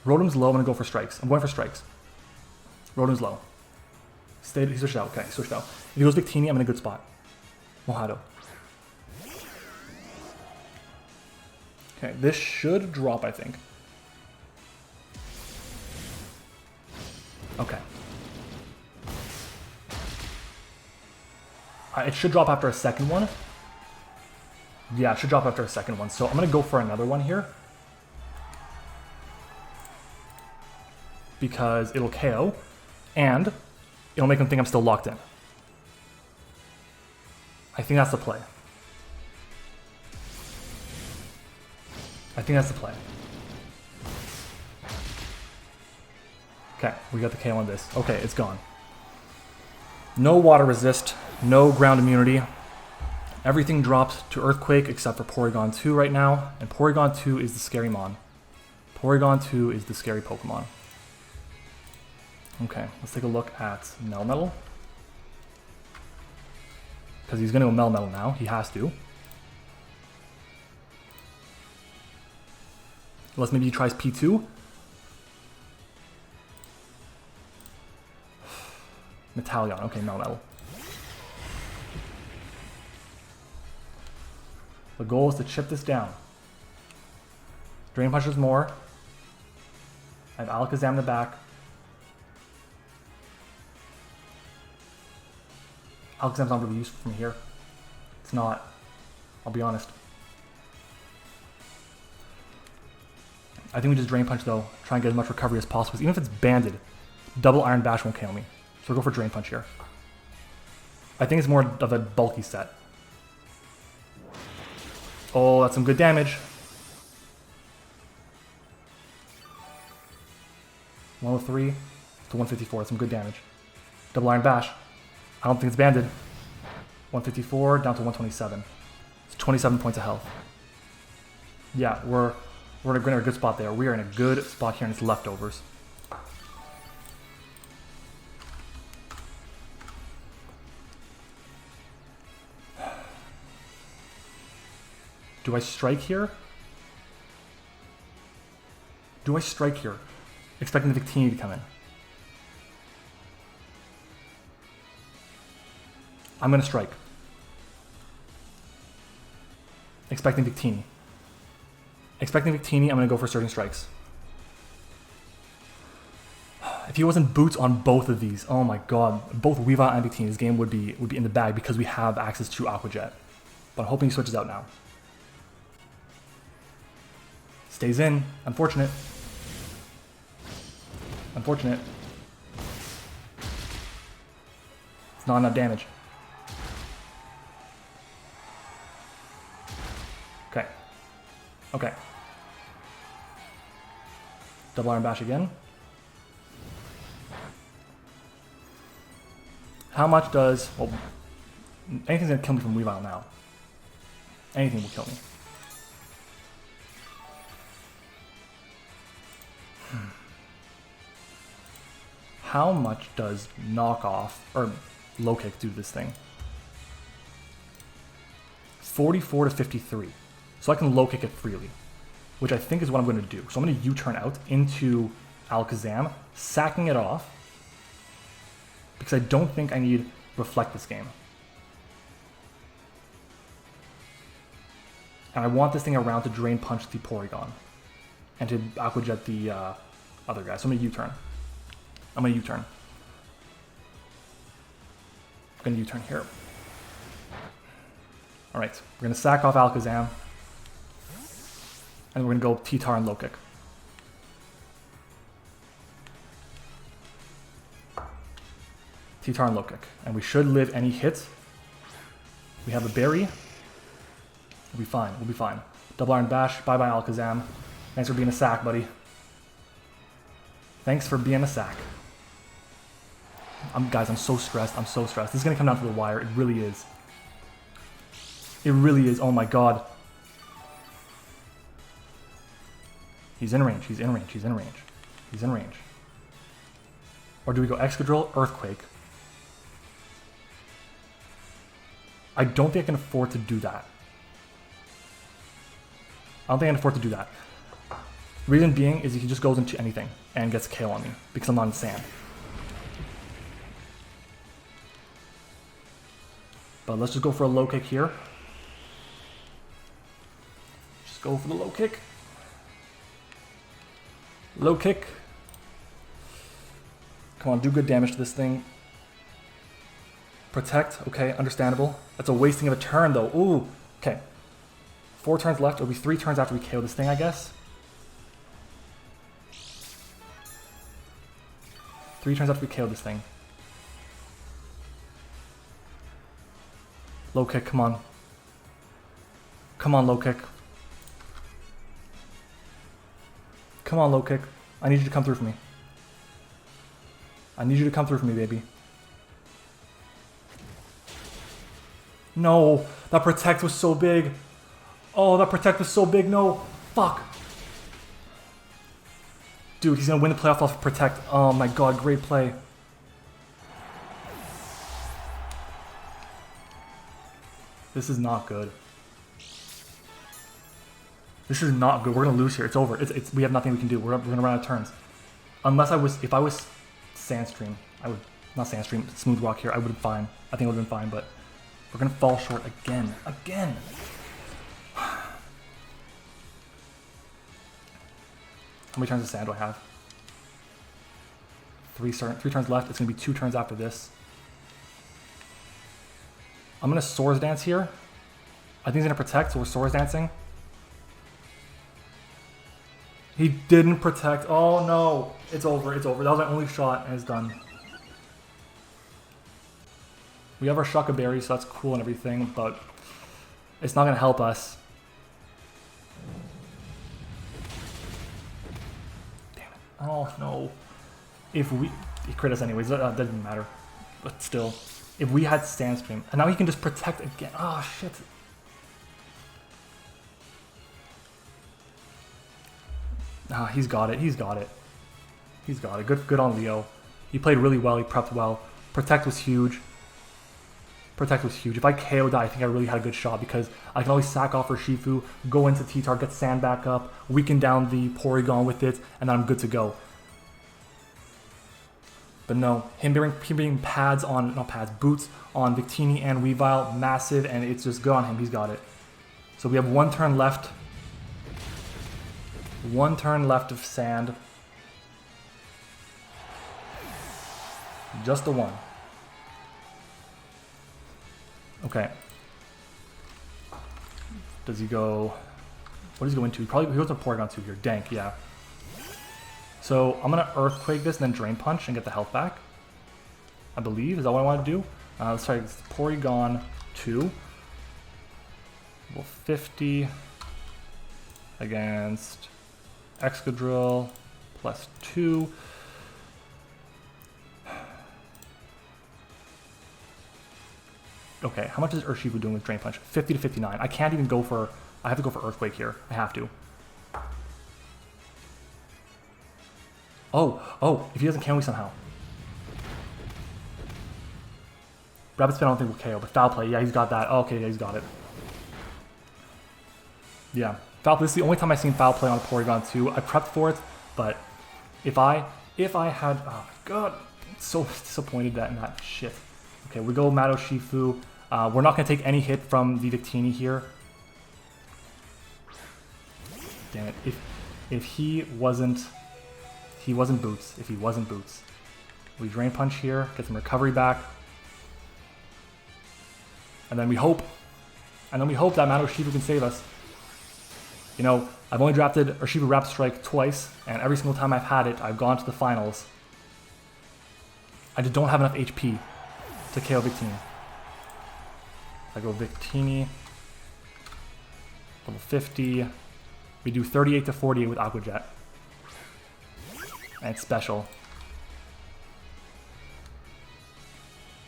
Rotom's low. I'm going to go for Strikes. I'm going for Strikes. Rotom's low. He switched out. Okay, switched out. If he goes Victini, I'm in a good spot. Mojado. Okay, this should drop, I think. Okay. It should drop after a second one. Yeah, it should drop after a second one. So I'm going to go for another one here. Because it'll KO. And it'll make him think I'm still locked in. I think that's the play. I think that's the play. Okay, we got the KO on this. Okay, it's gone. No water resist, no ground immunity. Everything dropped to Earthquake except for Porygon 2 right now. And Porygon 2 is the scary mon. Porygon 2 is the scary Pokemon. Okay, let's take a look at Melmetal. Because he's going to go Melmetal now. He has to. Unless maybe he tries P2. Metallion. Okay, Melmetal. The goal is to chip this down. Drain Punches more. I have Alakazam in the back. Alakazam's not really useful from here. It's not. I'll be honest. I think we just Drain Punch though. Try and get as much recovery as possible. Even if it's banded, double Iron Bash won't KO me. So we'll go for Drain Punch here. I think it's more of a bulky set. Oh, that's some good damage. 103 to 154. That's some good damage. Double Iron Bash. I don't think it's banded. 154 down to 127. It's 27 points of health. Yeah, we're in a good spot there. We are in a good spot here, and it's leftovers. Do I strike here? Do I strike here? Expecting the Victini to come in. I'm going to strike. Expecting Victini. Expecting Victini, I'm going to go for Surging Strikes. If he wasn't boots on both of these, oh my god, both Weavile and Victini, this game would be in the bag because we have access to Aqua Jet. But I'm hoping he switches out now. Stays in. Unfortunate. Unfortunate. It's not enough damage. Okay. Okay. Double Iron Bash again. How much does... Well, anything's going to kill me from Weavile now. Anything will kill me. How much does knockoff or low kick do to this thing? 44 to 53. So I can low kick it freely, which I think is what I'm going to do. So I'm going to U-turn out into Alakazam, sacking it off, because I don't think I need Reflect this game. And I want this thing around to Drain Punch the Porygon and to Aqua Jet the other guy. So I'm going to U-turn. I'm going to U-turn. I'm going to U-turn here. Alright, we're going to sack off Alakazam. And we're going to go T-Tar and low kick. T-Tar and low kick. And we should live any hit. We have a berry. We'll be fine. We'll be fine. Double Iron Bash. Bye-bye, Alakazam. Thanks for being a sack, buddy. Thanks for being a sack. Guys, I'm so stressed. I'm so stressed. This is going to come down to the wire. It really is. It really is. Oh my god. He's in range. He's in range. He's in range. He's in range. Or do we go Excadrill, Earthquake? I don't think I can afford to do that. I don't think I can afford to do that. Reason being is he just goes into anything and gets KO on me because I'm not in sand. But let's just go for a low kick here. Just go for the low kick. Low kick. Come on, do good damage to this thing. Protect, okay, understandable. That's a wasting of a turn though. Ooh, okay. 4 turns left. It'll be 3 turns after we KO this thing, I guess. 3 turns after we KO this thing. Low kick, come on. Come on, low kick. Come on, low kick. I need you to come through for me. I need you to come through for me, baby. No, that protect was so big. Oh, that protect was so big. No, fuck. Dude, he's gonna win the playoff off of protect. Oh my god, great play. This is not good. This is not good. We're gonna lose here. It's over. We have nothing we can do. We're gonna run out of turns. Unless if I was Sandstream, I would not Sandstream, Smooth Rock here. I would have been fine. I think it would have been fine, but we're gonna fall short again. Again. How many turns of sand do I have? 3 turns left. It's gonna be 2 turns after this. I'm gonna Swords Dance here. I think he's gonna protect, so we're Swords Dancing. He didn't protect. Oh no. It's over. It's over. That was my only shot and it's done. We have our Shucka Berry, so that's cool and everything, but it's not gonna help us. Damn it. Oh no. If we... He crit us anyways. That doesn't matter. But still. If we had Sandstream, and now he can just protect again. Oh shit. Ah, he's got it. He's got it. He's got it. Good on Leo. He played really well. He prepped well. Protect was huge. Protect was huge. If I KO'd that, I think I really had a good shot because I can always sack off Urshifu, go into T-Tar, get Sand back up, weaken down the Porygon with it, and then I'm good to go. But no, him being pads on, not pads, boots on Victini and Weavile, massive, and it's just good on him. He's got it. So we have 1 turn left. 1 turn left of sand. Just the one. Okay. Does he go... What does he go into? Probably he goes to Porygon 2 here. Dank, yeah. So I'm going to Earthquake this and then Drain Punch and get the health back. I believe. Is that what I want to do? Let's try Porygon 2. Level 50 against Excadrill plus 2. Okay, how much is Urshifu doing with Drain Punch? 50 to 59. I can't even go for... I have to go for Earthquake here. I have to. Oh, if he doesn't KO me somehow. Rapid Spin I don't think will KO, but Foul Play, yeah, he's got that. Oh, okay, yeah, he's got it. Yeah, Foul Play, this is the only time I've seen Foul Play on Porygon 2. I prepped for it, but if I had... Oh my god, I'm so disappointed that in that shit. Okay, we go MattOshea. We're not going to take any hit from the Victini here. Damn it. If he wasn't Boots. If he wasn't Boots. We Drain Punch here, get some recovery back. And then we hope. And then we hope that MattOshea can save us. You know, I've only drafted Urshifu Rapid Strike twice, and every single time I've had it, I've gone to the finals. I just don't have enough HP to KO Victini. I go Victini, level 50. We do 38 to 48 with Aqua Jet. And it's special.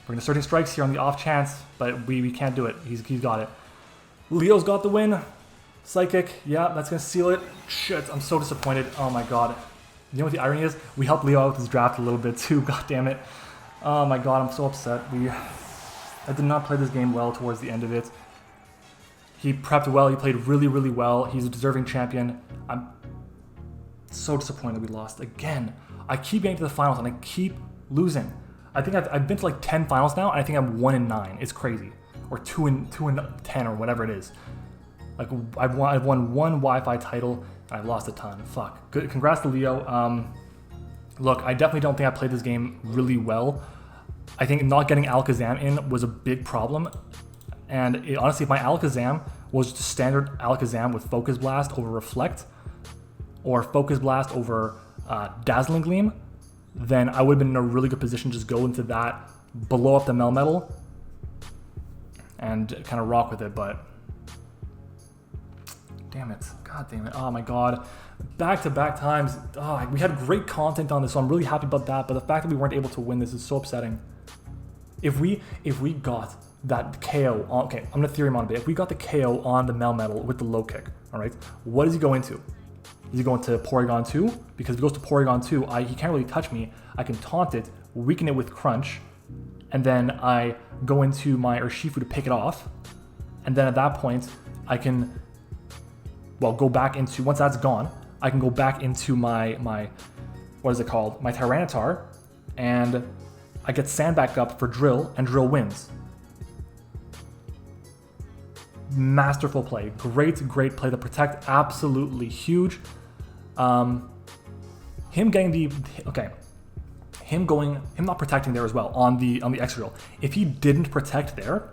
We're going to Surging Strikes here on the off chance, but we can't do it. He's got it. Leo's got the win. Psychic, yeah, that's going to seal it. Shit, I'm so disappointed. Oh my god. You know what the irony is? We helped Leo out with his draft a little bit too, god damn it. Oh my god, I'm so upset. I did not play this game well towards the end of it. He prepped well, he played really, really well. He's a deserving champion. I'm so disappointed we lost again. I keep getting to the finals and I keep losing. I think I've been to like 10 finals now, and I think I'm 1 in 9. It's crazy. Or 2 in 10 or whatever it is. Like I've won one Wi-Fi title and I've lost a ton. Fuck. Good. Congrats to Leo. Look, I definitely don't think I played this game really well. I think not getting Alakazam in was a big problem. And honestly, if my Alakazam was just standard Alakazam with Focus Blast over Reflect, or Focus Blast over Dazzling Gleam, then I would have been in a really good position to just go into that, blow up the Melmetal, and kind of rock with it, but... Damn it. God damn it. Oh my god. Back-to-back times. Oh, we had great content on this, so I'm really happy about that, but the fact that we weren't able to win this is so upsetting. If we got that KO on... Okay, I'm going to theory him on a bit. If we got the KO on the Melmetal with the low kick, alright, what does he go into? Is he going to Porygon 2? Because if he goes to Porygon 2, he can't really touch me. I can taunt it, weaken it with Crunch, and then I go into my Urshifu to pick it off. And then at that point, I can, well, go back into, once that's gone, I can go back into my what is it called? My Tyranitar, and I get Sand back up for Drill, and Drill wins. Masterful play. Great play. The Protect, absolutely huge. Him getting the... Okay. Him not protecting there as well on the Excadrill. If he didn't protect there...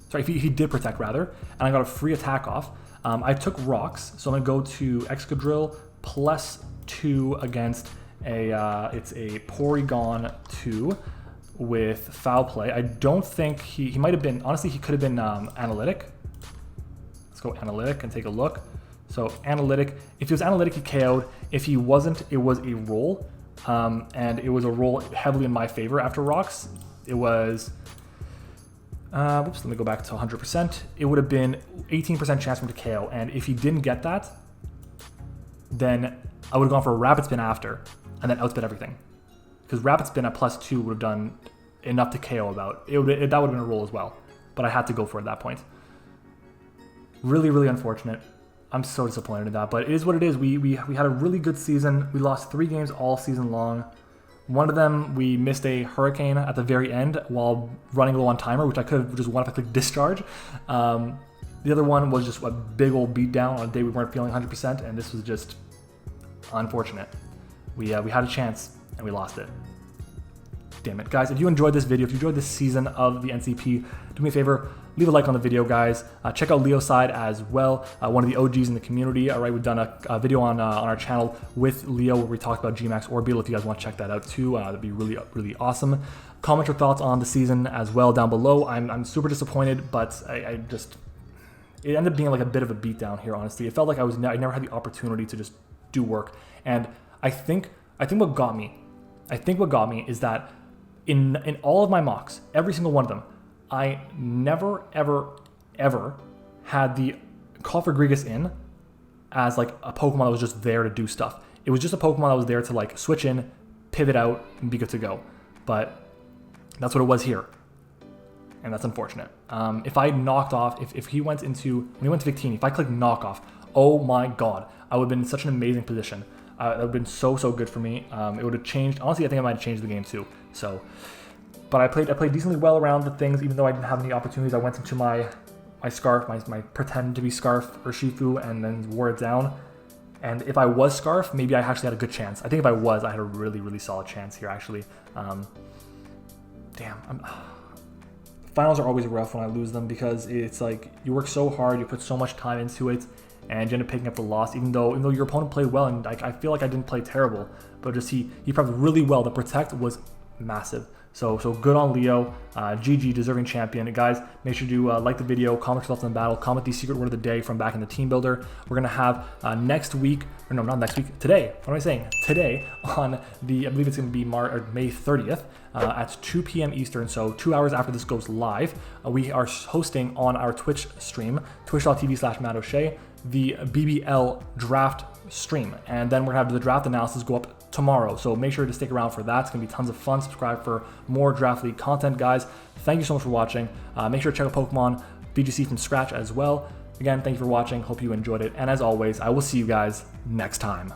Sorry, if he did protect rather, and I got a free attack off, I took Rocks, so I'm going to go to Excadrill +2 against it's a Porygon 2 with Foul Play. I don't think he might have been... Honestly, he could have been Analytic. Let's go Analytic and take a look. So Analytic, if he was Analytic, he KO'd. If he wasn't, it was a roll. And it was a roll heavily in my favor after Rocks. It was, whoops, let me go back to 100%. It would have been 18% chance for him to KO. And if he didn't get that, then I would have gone for a Rapid Spin after, and then outspin everything. Because Rapid Spin at +2 would have done enough to KO about. That would have been a roll as well. But I had to go for it at that point. Really unfortunate. I'm so disappointed in that, but it is what it is. We had a really good season. We lost 3 games all season long. One of them, we missed a Hurricane at the very end while running low on timer, which I could have just won if I clicked Discharge. The other one was just a big old beatdown on a day we weren't feeling 100%, and this was just unfortunate. We had a chance, and we lost it. damn it. Guys, if you enjoyed this video, if you enjoyed this season of the NCP, do me a favor, leave a like on the video, guys. Check out Leo's side as well, one of the OGs in the community. All right, we've done a video on our channel with Leo where we talked about Gmax Orbital. If you guys want to check that out too, that'd be really, really awesome. Comment your thoughts on the season as well down below. I'm super disappointed, but I just, it ended up being like a bit of a beatdown here, honestly. It felt like I never had the opportunity to just do work. And I think what got me is that in all of my mocks, every single one of them, I never, ever had the Cofagrigus in as like a Pokemon that was just there to do stuff. It was just a Pokemon that was there to like switch in, pivot out, and be good to go. But that's what it was here. And that's unfortunate. If I knocked off, if he went into, when he went to Victini, if I clicked knockoff, oh my god, I would have been in such an amazing position. That would have been so good for me. It would have changed, honestly, I think I might have changed the game too. So, but I played decently well around the things, even though I didn't have any opportunities. I went into my Scarf, my pretend to be Scarf or Shifu, and then wore it down. And if I was Scarf, maybe I actually had a good chance. I think if I was, I had a really, really solid chance here, actually. Finals are always rough when I lose them because it's like you work so hard, you put so much time into it, and you end up picking up the loss, even though your opponent played well, and I feel like I didn't play terrible, but just he prepped really well. The Protect was massive. So good on Leo. GG, deserving champion. Guys, make sure to like the video, comment yourself in the battle, comment the secret word of the day from back in the Teambuilder. We're gonna have next week, or no, not next week, today. What am I saying? Today on the, I believe it's gonna be May 30th at 2 p.m. Eastern. So 2 hours after this goes live, we are hosting on our Twitch stream, twitch.tv/MattOshea, the BBL draft stream, and then we're gonna have the draft analysis go up tomorrow, so make sure to stick around for that. It's gonna be tons of fun. Subscribe for more Draft League content, guys. Thank you so much for watching. Make sure to check out Pokemon VGC from scratch as well. Again, thank you for watching. Hope you enjoyed it, and as always, I will see you guys next time.